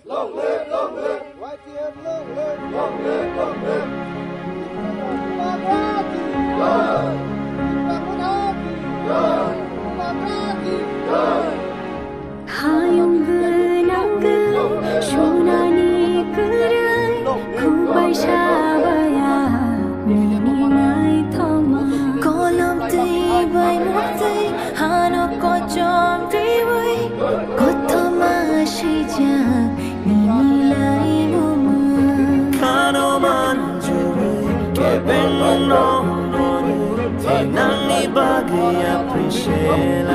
Long live, long live. YTM, long live, long live, long live. Demokrasi, demokrasi, Hayung benanggal shunani kerai kubai shabaya meningai thoma kolam tibai mutai hano kochom riwai kotoma shija ninilai mumu kano manjuri kebenno nani bagi appreciate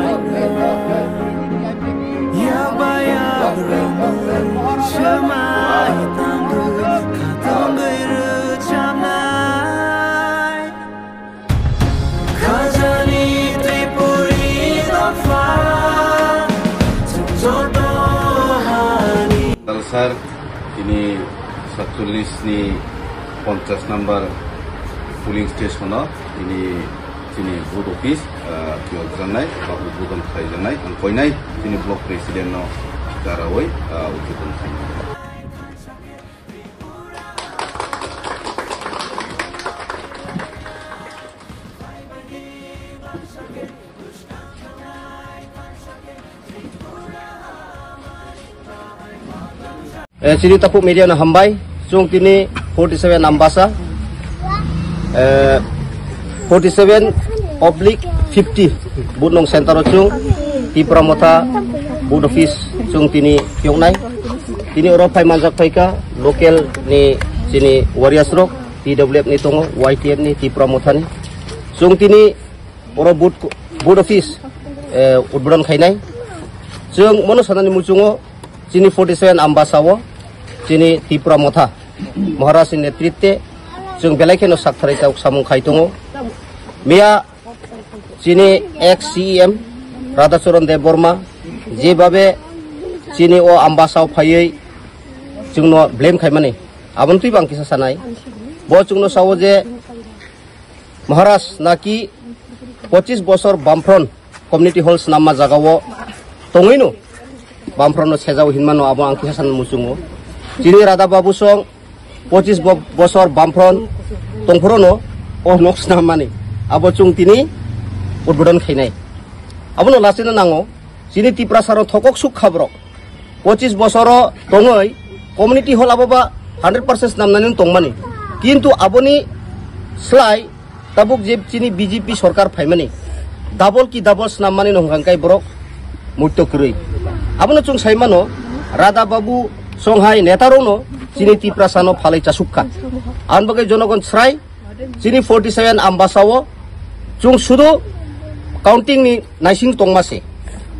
Sir, ini 47 ni 50 number polling station ini sini booth office kio janai babu budon khai janai ang koinai sini block president no garawai ujudan khai. Sini tapuk media na hambai chung tini 47 ambasa 47/50 bunong center chung ti pramota bud office chung tini kyongnai tini oropai manjak paika local ni sini warriors rock TWF ni tongo YTM ni ti pramota ni chung tini oro bud office udbron khainai chung mono sanani muchungo sini 47 ambasawo sini ti pramota Maharashtra नेतृत्व जों बेलायखेनो साकथारै सामुं खायदोङो मिया sini ex CEM Radhacharan Deborma jebabe sini o ambasau phayei jungno blame khaimani abon tui bang kisa sanai bo jungno sawo je Maharashtra naki 25 bosor Bamfront community halls namma jagawo tongino Bamfront no sejau hinmano abo ang kisa san musungo sini Radha Babu song 25 bosor Bamfront tongfrono oh noks namani abo chung tini udbodon khainai abono lasina nango sini tiprasaro thokok suk khabrok 25 bosoro tongoi community hall aboba 100% namnani tongmani kintu aboni slai tabuk je sini BJP sarkar phaimani double ki double nammani nongkangkai borok mutto krui abono chung saimano Radha Babu songhai netarono sini tiprasano phalai chasukka anbagai jonogon srai sini 47 ambasawo chung sudu counting ni naising tongmase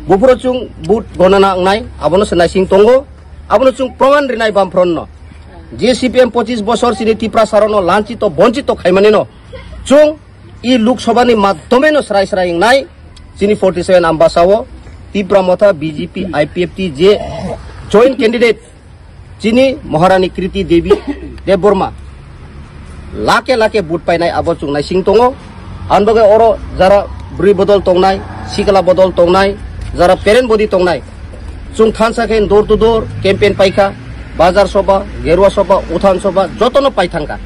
bufuro chung but gonana ngai abono se naising tongo abono chung proman rinai Bamfront no JCPM 25 bosor sini tiprasarono lanchito bonchito khaimani no chung i Lok Sabha ni madhome no srai srai ngai sini 47 ambasawo tipramotha BJP IPFT je joint candidate sini Maharani Kriti Devi Deborma lake but painai abo chung naising tongo anbagai oro jara bri bodol tongnai sikala bodol tongnai jara parent body tongnai chung thansa khen door to door campaign paika bazar soba gerwa soba uthan soba jotono paithangka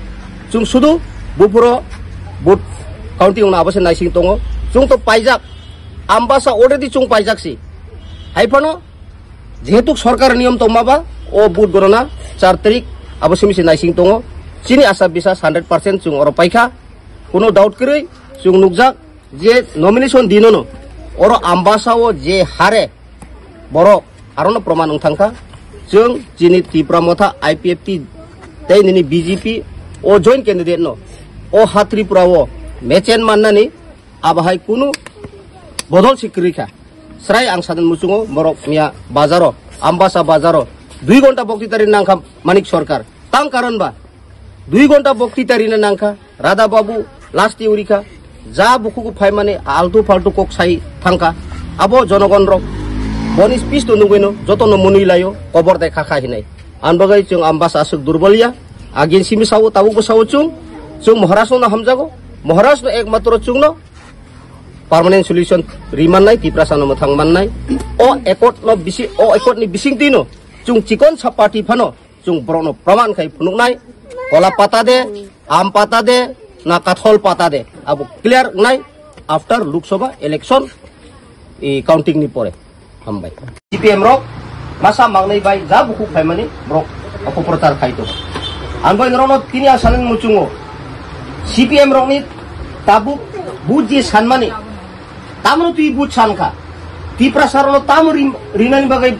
chung sudu bufuro but county una abose naising tongo chung to paijak ambasa already chung paijak si haifano jehetu sarkar niyam tongmaba o but gorona 4 tarik abose misi naising tongo sini asa bisas 100% chung oro paika kuno doubt krei chung nukjak je nomination dinono oro ambasao je hare borok arono proman ungthangka chung jini tipramotha IPFT tei nini BJP o joint candidate no o hatri prawo mechen mannani abahai kunu bodol sikrika srai ang sadan musungo borok mia bazaro ambasa bazaro 2 ঘন্টা বক্তৃতারি নাংখা মানিক সরকার তাং কারণ বা 2 ঘন্টা বক্তৃতারি নাংখা রাধা বাবু last Eureka যা বুকুকু phi মানে আলতু ফালতু cock সাই থাংকা আবো জনগণ rock বনিস piece তো নুগৈনো যতন মনুইলাयो কবর দেখা খাহিনাই আনবাগাই जों आम्बास आसुक दुर्बलिया आगिन सिमि सावो ताबुक बसावो जों महाराष्ट्र ना हमजागो महाराष्ट्र एकमात्र जोंनो पार्मानेंट सल्यूशन रिमाननाय तिप्रासानो मथां माननाय ओ एकट नि बिसिं दिनो chung chikon sapati phano chung brono praman khai phunuknai kola pata de am pata de na kathol pata de abo clear nai after Lok Sabha election e counting ni pore hambai CPM rok masa mangnai bai ja buku phaimani brok apoprotar khaito anbai ngrono tini asanen muchungo CPM rok ni tabu buji sanmani tamru tui bud sanka ti prasarno tamu rinani bagai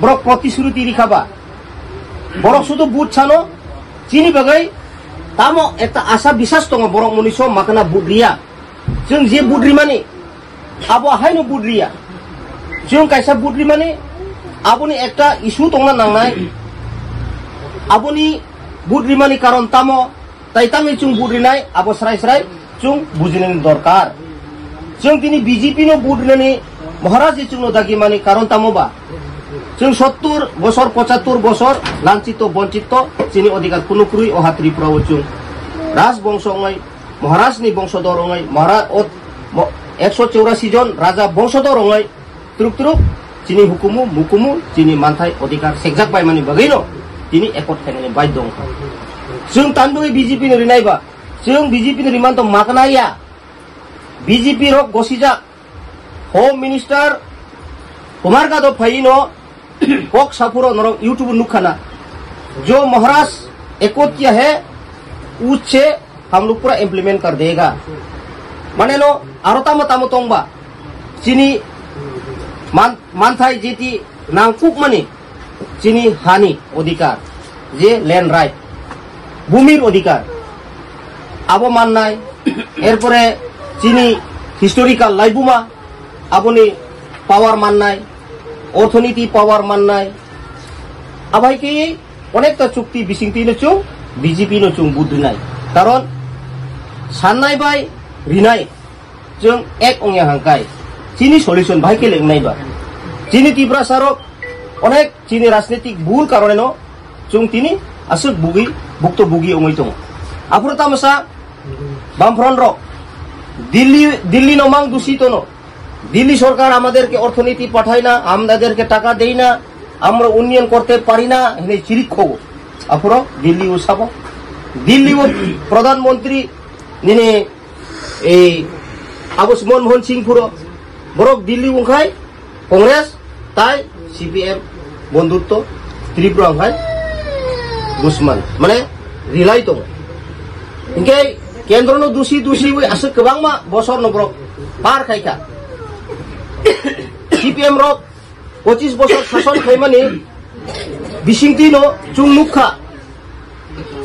brok protisruti rikhaba borok sudo bud sano chini bagai tamo eta asa bisas tonga borok muniso makna budria jeng je budri mani abo haino budria jeng kaisa budri mani aboni ekta isu tonga nangnai aboni budri mani karon tamo taitami chung budri nai abo srai chung bujinen dorkar jeng tini BJP no budrinani Maharaj chung no dagi mani karon tamo ba jeng 70 বছর 75 বছর লাঞ্ছিত বঞ্চিত চিনি অধিকার কুনুকুরুই অহা Tripura chung রাজবংশ অঙ্গাই মহারাজ নি বংশধর অঙ্গাই মহারাজ 184 জন রাজা বংশধর অঙ্গাই ত্রুক চিনি হুকুমু মুকুমু চিনি মানথাই অধিকার সেকজাক বাই মানি বাগৈনো তিনি একট থাইনানি বাধ্য অংখা जों तान्दुई BJP नि रिनायबा जों BJP नि रिमान तो माकनाया BJP रक गसिजा होम मिनिस्टर कुमार यादव फाइनो पक सापुरो नरक यूट्यूब नुखाना जो महाराज एकोतिया है उससे हम लोग पूरा इम्प्लीमेंट कर देगा माने नो आरोता मतामो तोंगबा चिनी मानथाई जेती नांगकुक माने चिनी हानि अधिकार जे लैंड राइट भूमिर अधिकार आबो माननाय एरपरे चिनी हिस्टोरिकल लाइबुमा आबोनी पावर माननाय अर्थनीति पावर माननाय आबाइके अनेकटा चुक्ति बिसिंतिनो चुं BJP नो चुं बुद्रिनाय कारण साननाय बाय रिनाय जों एक अंगिया हांकाय चिनी सल्यूशन भाइके लेंनायबा चिनी तिब्रा सारक अनेक चिनी राजनीतिक भूल कारणेनो जों तिनी असुक बुगी भुक्त बुगी ओंगै दं आफुरता मसा बामफ्रन रक दिल्ली नमांग दूषितनो दिल्ली सरकार আমাদেরকে অর্থনীতি পাঠায় না আমাদেরকে টাকা দেয় না আমরা উন্নয়ন করতে পারি না এনে চিরিক খবো আফুর দিল্লি উসাবো দিল্লি প্রধানমন্ত্রী নিনে এই আবুস মনমোহন সিং পুরো বরক দিল্লি উখাই কংগ্রেস তাই CPM বন্ধুত্ব ত্রিপুরা ভাই दुश्मन माने रिलाई तो इनके केंद्र नो दूषी वे असु गोबां मा बसर नब्र पार खायखा CPM रक 25 बसर शासन खायमानि बिसिंति नो चुं नुखा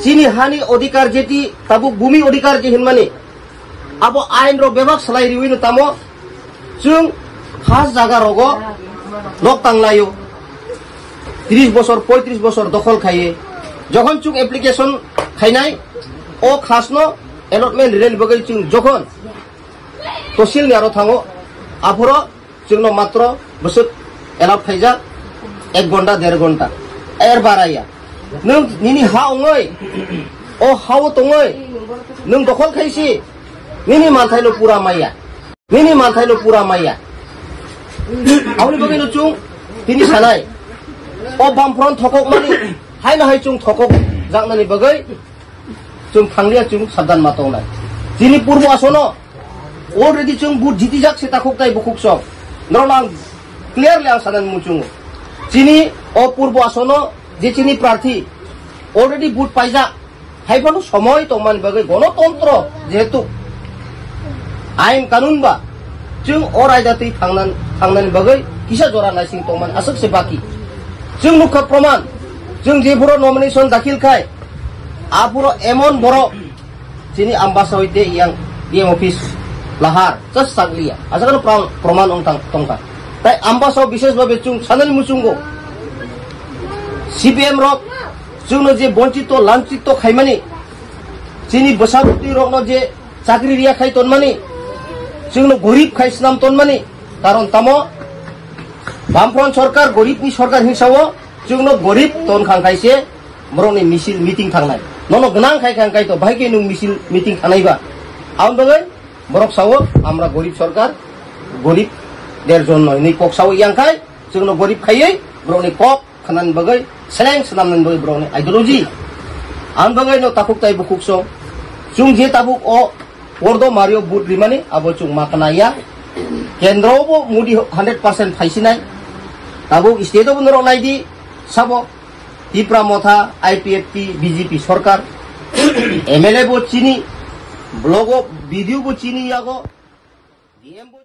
चिनी हानि अधिकार जेति ताबु भूमि अधिकार जे हिनमानि आबो आइन रो बेबाक सलाई रिविनो तामो चुं खास जागा रगो लक तांलायो 30 बसर 35 बसर दखल खाये যখন চুক অ্যাপ্লিকেশন খাইনাই ও খাসনো এলটমেন্ট রেল বগৈ চুং যখন তহসিল নিয়ারো থাঙো আফুরো চুংনো মাত্র বসুত এলাপ খাইজা 1 ঘন্টা 1.5 ঘন্টা এর বারাইয়া নং নিনি হা ওঙৈ ও হাও তঙৈ নং দখল খাইছি নিনি মানথাইলো পুরা মাইয়া আউনি বগৈনো চুং তিনি সানাই ও বামফ্রন থকক মানি हाय ना हाय चुं थकक जागनानि बगै चुं थांलिया चुं साबधान मातंनाय जिनि पूर्व आसनो अलरेडी चुं बुट जिति जाक से ताखक ताइ बुखुक सब नरनां क्लियरलि आं सानान मुचुं जिनि अ पूर्व आसनो जे चिनि प्रार्थी अलरेडी बुट पाइजा हायबानो समय तमान बगै गणतंत्र जेहेतु आइन कानून बा चुं अ रायजाति थांनानि बगै किसा जरा नायसिं तमान आसक से बाकी चुं नुखा प्रमाण जों जेफोरो नमिनेशन दाखिल खाय आफुरो एमन बरो चिनी आम्बासा होइते yang DM office lahar just saglia asakan प्रमाण ओंतां तंका ताई आम्बासा विशेष भाबे चुं सानानि मुचुंगो CPM रक जोंनो जे बंचित लांचित खायमानि चिनी बसाबुति रकनो जे चाकरी रिया खाय तनमानि जोंनो गरीब खायसनाम तनमानि कारण तामो बामफ्रन सरकार गरीबनि सरकार हिसाबो जोंनो गरीब तन खांखायसे बरनि मिसिल मिटिं थांनाय ननो गनां खायखांखाय तो भाइके नु मिसिल मिटिं थानायबा आउन बगै बरक सावो আমরা गरीब सरकार गरीब দের জন্য নি পক সাवो यांखाय जोंनो गरीब खायै बरनि पक kanan bagai seleng senam bagai brong ideologi an bagai no tapuk tai bukuk so chung je tabuk o wordo mario bud rimani abo chung makanaya kendro bo mudi 100% phaisinai tabuk state bo noro nai di sabo Pramotha IPFP BJP सरकार MLA bo chini blogo video bo chini yago DM bo